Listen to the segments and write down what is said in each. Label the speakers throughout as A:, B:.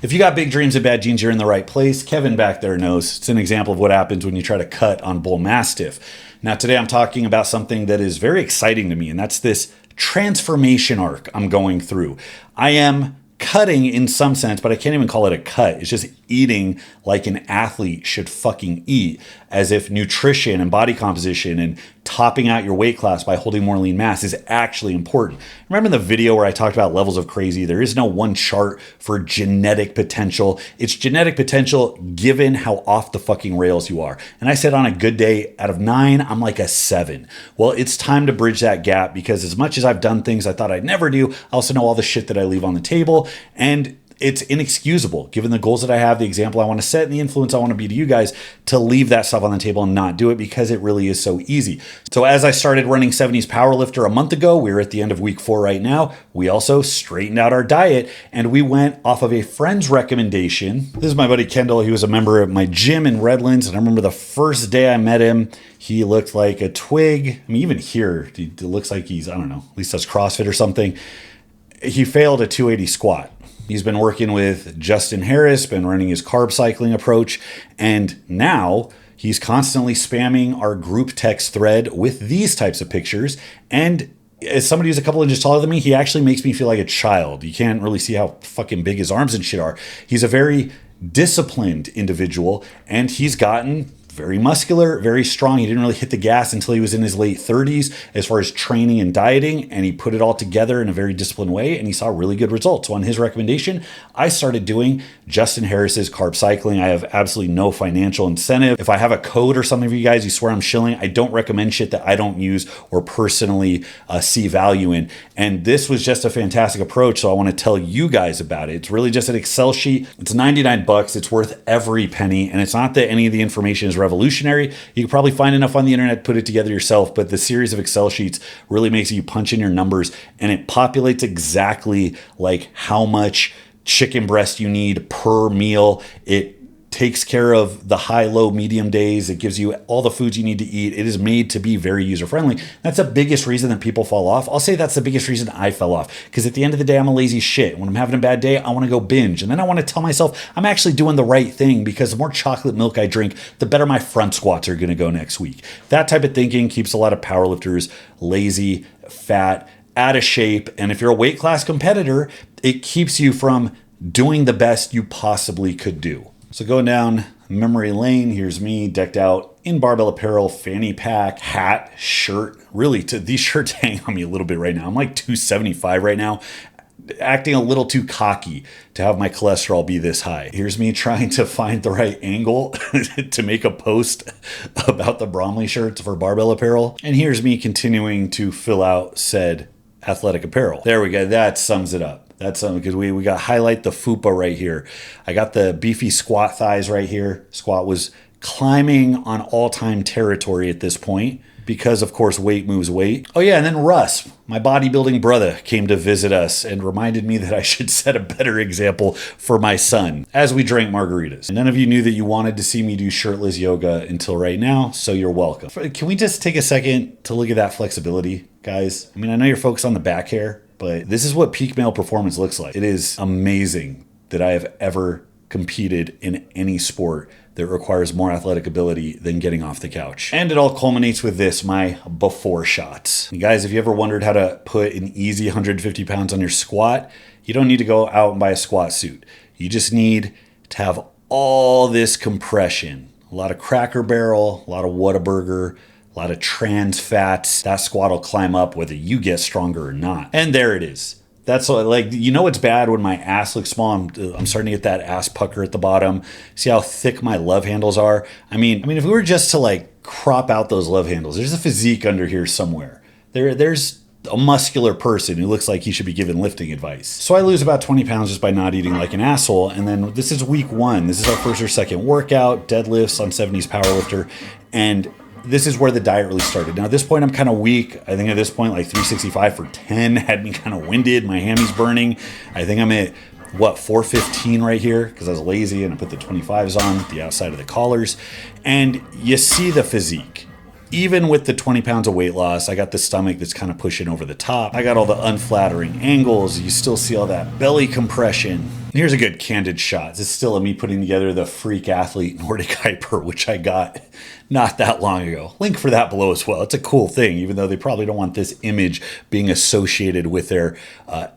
A: If you got big dreams and bad genes, you're in the right place. Kevin back there knows. It's an example of what happens when you try to cut on bull mastiff. Now today I'm talking about something that is very exciting to me, and that's this transformation arc I'm going through. I am cutting in some sense, but I can't even call it a cut. It's just eating like an athlete should fucking eat, as if nutrition and body composition and topping out your weight class by holding more lean mass is actually important. Remember the video where I talked about levels of crazy? There is no one chart for genetic potential. It's genetic potential given how off the fucking rails you are. And I said on a good day, out of 9, I'm like a 7. Well, it's time to bridge that gap, because as much as I've done things I thought I'd never do, I also know all the shit that I leave on the table. And it's inexcusable, given the goals that I have, the example I want to set, and the influence I want to be to you guys, to leave that stuff on the table and not do it, because it really is so easy. So as I started running 70s Powerlifter a month ago, we're at the end of week 4 right now, we also straightened out our diet, and we went off of a friend's recommendation. This is my buddy Kendall. He was a member of my gym in Redlands, and I remember the first day I met him, he looked like a twig. I mean, even here, it looks like he's, I don't know, at least does CrossFit or something. He failed a 280 squat. He's been working with Justin Harris, been running his carb cycling approach, and now he's constantly spamming our group text thread with these types of pictures. And as somebody who's a couple inches taller than me, he actually makes me feel like a child. You can't really see how fucking big his arms and shit are. He's a very disciplined individual, and he's gotten very muscular, very strong. He didn't really hit the gas until he was in his late 30s as far as training and dieting, and he put it all together in a very disciplined way, and he saw really good results. So on his recommendation, I started doing Justin Harris's carb cycling. I have absolutely no financial incentive. If I have a code or something for you guys, you swear I'm shilling, I don't recommend shit that I don't use or personally see value in. And this was just a fantastic approach, so I want to tell you guys about it. It's really just an Excel sheet. It's 99 bucks. It's worth every penny, and it's not that any of the information is revolutionary. You can probably find enough on the internet to put it together yourself, but the series of Excel sheets really makes you punch in your numbers, and it populates exactly like how much chicken breast you need per meal. It takes care of the high, low, medium days. It gives you all the foods you need to eat. It is made to be very user-friendly. That's the biggest reason that people fall off. I'll say that's the biggest reason I fell off, because at the end of the day, I'm a lazy shit. When I'm having a bad day, I want to go binge. And then I want to tell myself I'm actually doing the right thing, because the more chocolate milk I drink, the better my front squats are going to go next week. That type of thinking keeps a lot of powerlifters lazy, fat, out of shape. And if you're a weight class competitor, it keeps you from doing the best you possibly could do. So going down memory lane, here's me decked out in barbell apparel, fanny pack, hat, shirt. Really, these shirts hang on me a little bit right now. I'm like 275 right now, acting a little too cocky to have my cholesterol be this high. Here's me trying to find the right angle to make a post about the Bromley shirts for barbell apparel. And here's me continuing to fill out said athletic apparel. There we go. That sums it up. That's because we got highlight the fupa right here. I got the beefy squat thighs right here. Squat was climbing on all-time territory at this point, because of course weight moves weight. Oh yeah, and then Russ, my bodybuilding brother, came to visit us and reminded me that I should set a better example for my son as we drank margaritas. And none of you knew that you wanted to see me do shirtless yoga until right now, so you're welcome. Can we just take a second to look at that flexibility, guys? I mean, I know you're focused on the back hair, but this is what peak male performance looks like. It is amazing that I have ever competed in any sport that requires more athletic ability than getting off the couch. And it all culminates with this, my before shots. And guys, if you ever wondered how to put an easy 150 pounds on your squat, you don't need to go out and buy a squat suit. You just need to have all this compression, a lot of Cracker Barrel, a lot of Whataburger, a lot of trans fats. That squat will climb up whether you get stronger or not. And there it is. That's like, you know, it's bad when my ass looks small. I'm starting to get that ass pucker at the bottom. See how thick my love handles are? I mean, if we were just to like crop out those love handles, there's a physique under here somewhere. There's a muscular person who looks like he should be given lifting advice. So I lose about 20 pounds just by not eating like an asshole. And then this is week 1. This is our first or second workout, deadlifts on 70s Powerlifter. And this is where the diet really started. Now at this point, I'm kind of weak. I think at this point, like 365 for 10 had me kind of winded. My hammy's burning. I think I'm at, 415 right here, because I was lazy and I put the 25s on the outside of the collars. And you see the physique. Even with the 20 pounds of weight loss, I got the stomach that's kind of pushing over the top. I got all the unflattering angles. You still see all that belly compression. Here's a good candid shot. This is still of me putting together the freak athlete Nordic Hyper, which I got not that long ago. Link for that below as well. It's a cool thing, even though they probably don't want this image being associated with their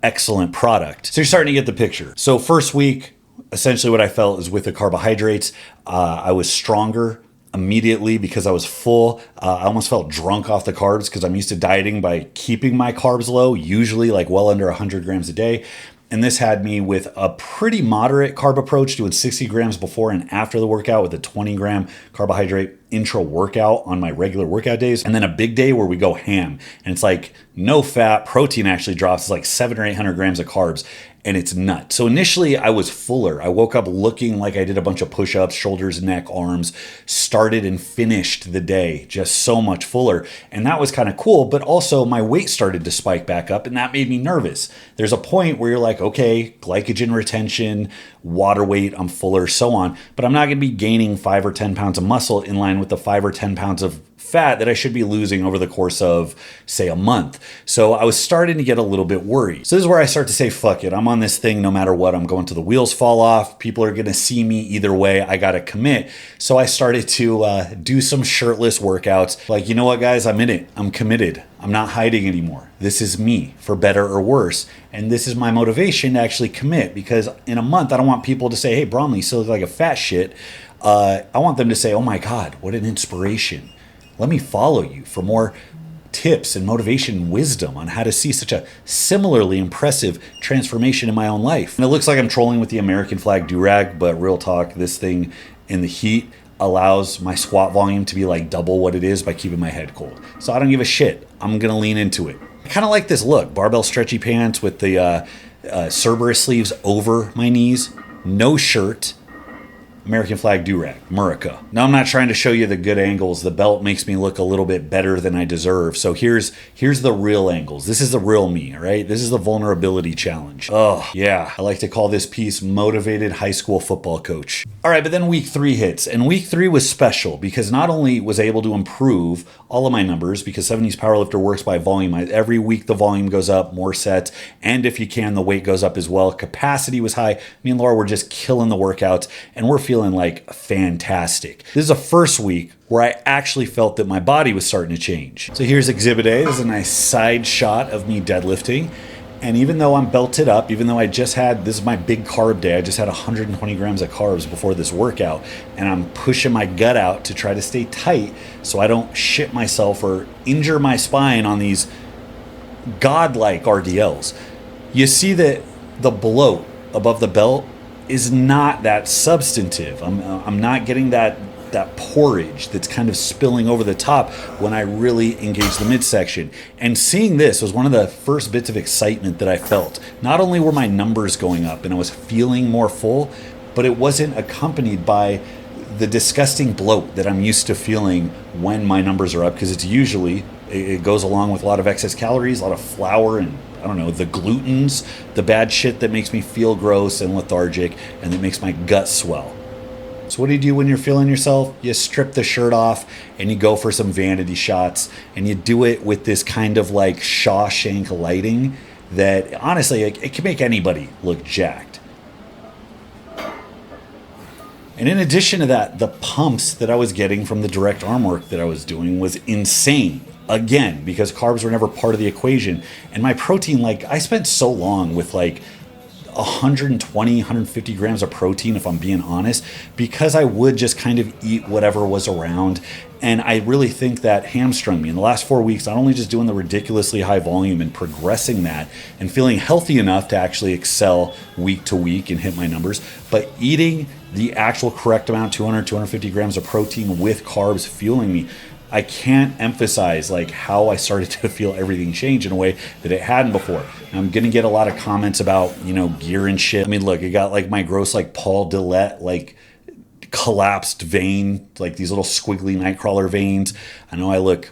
A: excellent product. So you're starting to get the picture. So first week, essentially what I felt is with the carbohydrates, I was stronger immediately because I was full. I almost felt drunk off the carbs because I'm used to dieting by keeping my carbs low, usually like well under 100 grams a day. And this had me with a pretty moderate carb approach, doing 60 grams before and after the workout with a 20 gram carbohydrate intra workout on my regular workout days. And then a big day where we go ham. And it's like no fat, protein actually drops. It's like 700 or 800 grams of carbs. And it's nuts. So initially I was fuller. I woke up looking like I did a bunch of push-ups, shoulders, neck, arms, started and finished the day just so much fuller. And that was kind of cool, but also my weight started to spike back up and that made me nervous. There's a point where you're like, okay, glycogen retention, water weight, I'm fuller, so on, but I'm not gonna be gaining 5 or 10 pounds of muscle in line with the 5 or 10 pounds of fat that I should be losing over the course of, say, a month. So I was starting to get a little bit worried. So this is where I start to say, fuck it, I'm on this thing no matter what. I'm going to the wheels fall off. People are gonna see me either way. I gotta commit. So I started to do some shirtless workouts. Like, you know what, guys, I'm in it. I'm committed. I'm not hiding anymore. This is me, for better or worse. And this is my motivation to actually commit, because in a month, I don't want people to say, hey, Bromley, you still look like a fat shit. I want them to say, oh my God, what an inspiration. Let me follow you for more tips and motivation and wisdom on how to see such a similarly impressive transformation in my own life. And it looks like I'm trolling with the American flag do-rag, but real talk, this thing in the heat allows my squat volume to be like double what it is by keeping my head cold. So I don't give a shit. I'm gonna lean into it. I kind of like this look. Barbell stretchy pants with the Cerberus sleeves over my knees, no shirt, American flag do-rag, Murica. Now I'm not trying to show you the good angles. The belt makes me look a little bit better than I deserve. So here's the real angles. This is the real me, all right? This is the vulnerability challenge. Oh, yeah. I like to call this piece motivated high school football coach. All right, but then week 3 hits, and week 3 was special because not only was I able to improve all of my numbers, because 70s powerlifter works by volume. Every week the volume goes up, more sets, and if you can, the weight goes up as well. Capacity was high. Me and Laura were just killing the workouts, and we're feeling like fantastic. This is the first week where I actually felt that my body was starting to change. So here's Exhibit A. This is a nice side shot of me deadlifting. And even though I'm belted up, even though I just had, this is my big carb day, I just had 120 grams of carbs before this workout, and I'm pushing my gut out to try to stay tight so I don't shit myself or injure my spine on these godlike RDLs. You see that the bloat above the belt is not that substantive. I'm not getting that porridge that's kind of spilling over the top when I really engage the midsection. And seeing this was one of the first bits of excitement that I felt. Not only were my numbers going up and I was feeling more full, but it wasn't accompanied by the disgusting bloat that I'm used to feeling when my numbers are up, because it's usually, it goes along with a lot of excess calories, a lot of flour and I don't know, the glutens, the bad shit that makes me feel gross and lethargic and that makes my gut swell. So what do you do when you're feeling yourself? You strip the shirt off and you go for some vanity shots, and you do it with this kind of like Shawshank lighting that honestly, it can make anybody look jacked. And in addition to that, the pumps that I was getting from the direct arm work that I was doing was insane. Again, because carbs were never part of the equation. And my protein, like I spent so long with like 120, 150 grams of protein, if I'm being honest, because I would just kind of eat whatever was around. And I really think that hamstrung me in the last 4 weeks, not only just doing the ridiculously high volume and progressing that and feeling healthy enough to actually excel week to week and hit my numbers, but eating the actual correct amount, 200, 250 grams of protein with carbs fueling me. I can't emphasize like how I started to feel everything change in a way that it hadn't before. I'm gonna get a lot of comments about, you know, gear and shit. I mean, look, it got like my gross like Paul Dillette like collapsed vein, like these little squiggly nightcrawler veins. I know I look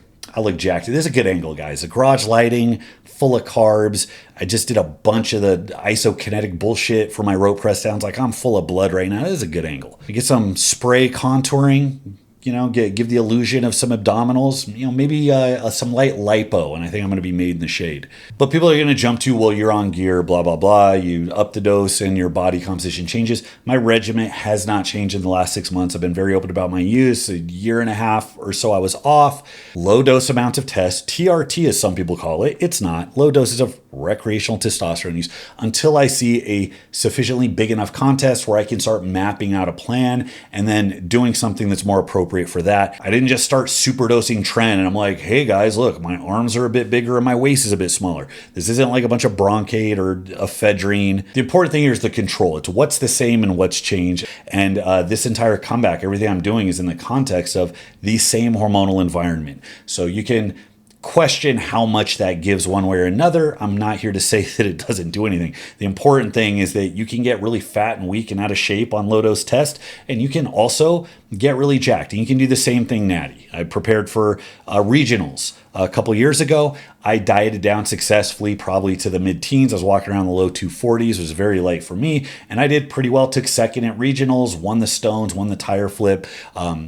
A: jacked. This is a good angle, guys. The garage lighting, full of carbs. I just did a bunch of the isokinetic bullshit for my rope press downs. Like I'm full of blood right now. This is a good angle. You get some spray contouring. give the illusion of some abdominals, maybe some light lipo, and I think I'm going to be made in the shade. But people are going to jump to, well, you're on gear, blah, blah, blah. You up the dose and your body composition changes. My regimen has not changed in the last 6 months. I've been very open about my use. A year and a half or so I was off. Low dose amounts of test, TRT as some people call it. It's not. Low doses of recreational testosterone use until I see a sufficiently big enough contest where I can start mapping out a plan and then doing something that's more appropriate for that. I didn't just start super dosing trend and I'm like, hey guys, look, my arms are a bit bigger and my waist is a bit smaller. This isn't like a bunch of bronchate or ephedrine. The important thing here is the control. It's what's the same and what's changed. And this entire comeback, everything I'm doing is in the context of the same hormonal environment. So you can question how much that gives one way or another. I'm not here to say that it doesn't do anything. The important thing is that you can get really fat and weak and out of shape on low dose test, and you can also get really jacked. And you can do the same thing natty. I prepared for regionals a couple years ago. I dieted down successfully, probably to the mid-teens. I was walking around the low 240s. It was very light for me, and I did pretty well. Took second at regionals, won the stones, won the tire flip,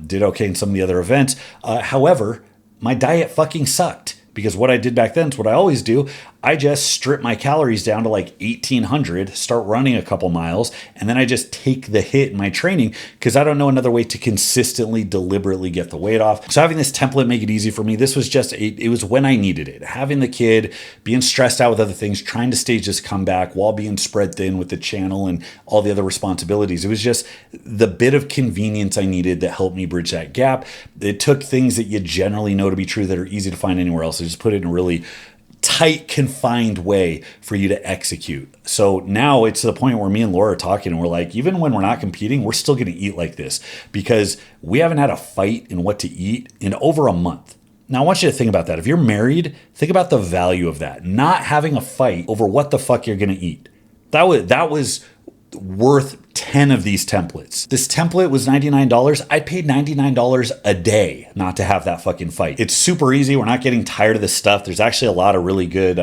A: did okay in some of the other events. However, my diet fucking sucked, because what I did back then is what I always do. I just strip my calories down to like 1,800, start running a couple miles, and then I just take the hit in my training because I don't know another way to consistently, deliberately get the weight off. So having this template make it easy for me, this was just, it was when I needed it. Having the kid, being stressed out with other things, trying to stage this comeback while being spread thin with the channel and all the other responsibilities. It was just the bit of convenience I needed that helped me bridge that gap. It took things that you generally know to be true that are easy to find anywhere else. I just put it in a really tight, confined way for you to execute. So now it's to the point where me and Laura are talking and we're like, even when we're not competing, we're still going to eat like this because we haven't had a fight in what to eat in over a month. Now, I want you to think about that. If you're married, think about the value of that. Not having a fight over what the fuck you're going to eat. That was worth 10 of these templates. This template was $99. I paid $99 a day not to have that fucking fight. It's super easy. We're not getting tired of this stuff. There's actually a lot of really good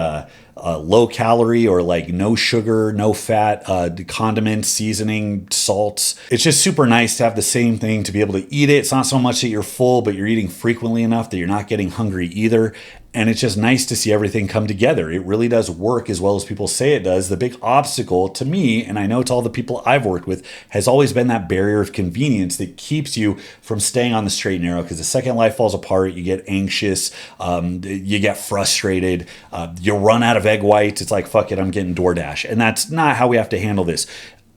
A: low calorie or like no sugar, no fat condiments, seasoning, salts. It's just super nice to have the same thing, to be able to eat it. It's not so much that you're full, but you're eating frequently enough that you're not getting hungry either. And it's just nice to see everything come together. It really does work as well as people say it does. The big obstacle to me, and I know to all the people I've worked with, has always been that barrier of convenience that keeps you from staying on the straight and narrow. Because the second life falls apart, you get anxious, you get frustrated, you run out of egg whites. It's like, fuck it, I'm getting DoorDash. And that's not how we have to handle this.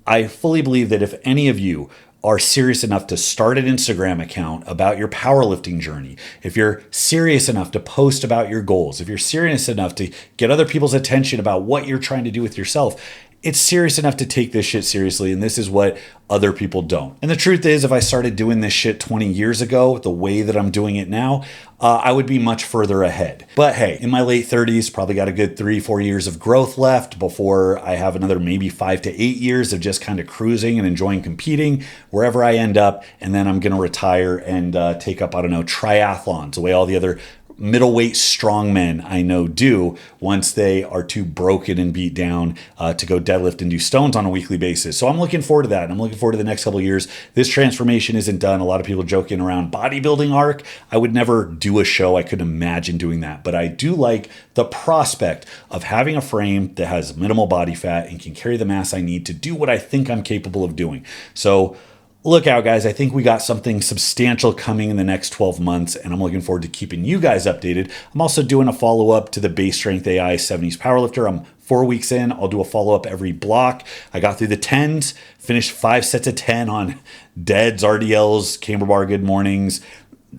A: I fully believe that if any of you are serious enough to start an Instagram account about your powerlifting journey, if you're serious enough to post about your goals, if you're serious enough to get other people's attention about what you're trying to do with yourself, it's serious enough to take this shit seriously. And this is what other people don't. And the truth is, if I started doing this shit 20 years ago, the way that I'm doing it now, I would be much further ahead. But hey, in my late 30s, probably got a good 3-4 years of growth left before I have another maybe 5 to 8 years of just kind of cruising and enjoying competing wherever I end up. And then I'm going to retire and take up, I don't know, triathlons, the way all the other middleweight strongmen I know do once they are too broken and beat down to go deadlift and do stones on a weekly basis. So I'm looking forward to that. I'm looking forward to the next couple of years. This transformation isn't done. A lot of people joking around bodybuilding arc. I would never do a show. I couldn't imagine doing that. But I do like the prospect of having a frame that has minimal body fat and can carry the mass I need to do what I think I'm capable of doing. So look out, guys. I think we got something substantial coming in the next 12 months, and I'm looking forward to keeping you guys updated. I'm also doing a follow-up to the BaseStrengthAI 70s Powerlifter. I'm 4 weeks in. I'll do a follow-up every block. I got through the 10s, finished 5 sets of 10 on deads, RDLs, camber bar good mornings.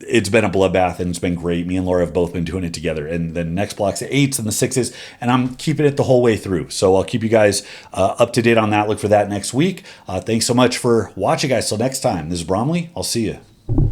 A: It's been a bloodbath and it's been great. Me and Laura have both been doing it together. And the next block's the 8s and the 6s, and I'm keeping it the whole way through. So I'll keep you guys up to date on that. Look for that next week. Thanks so much for watching, guys. Till next time, this is Bromley. I'll see you.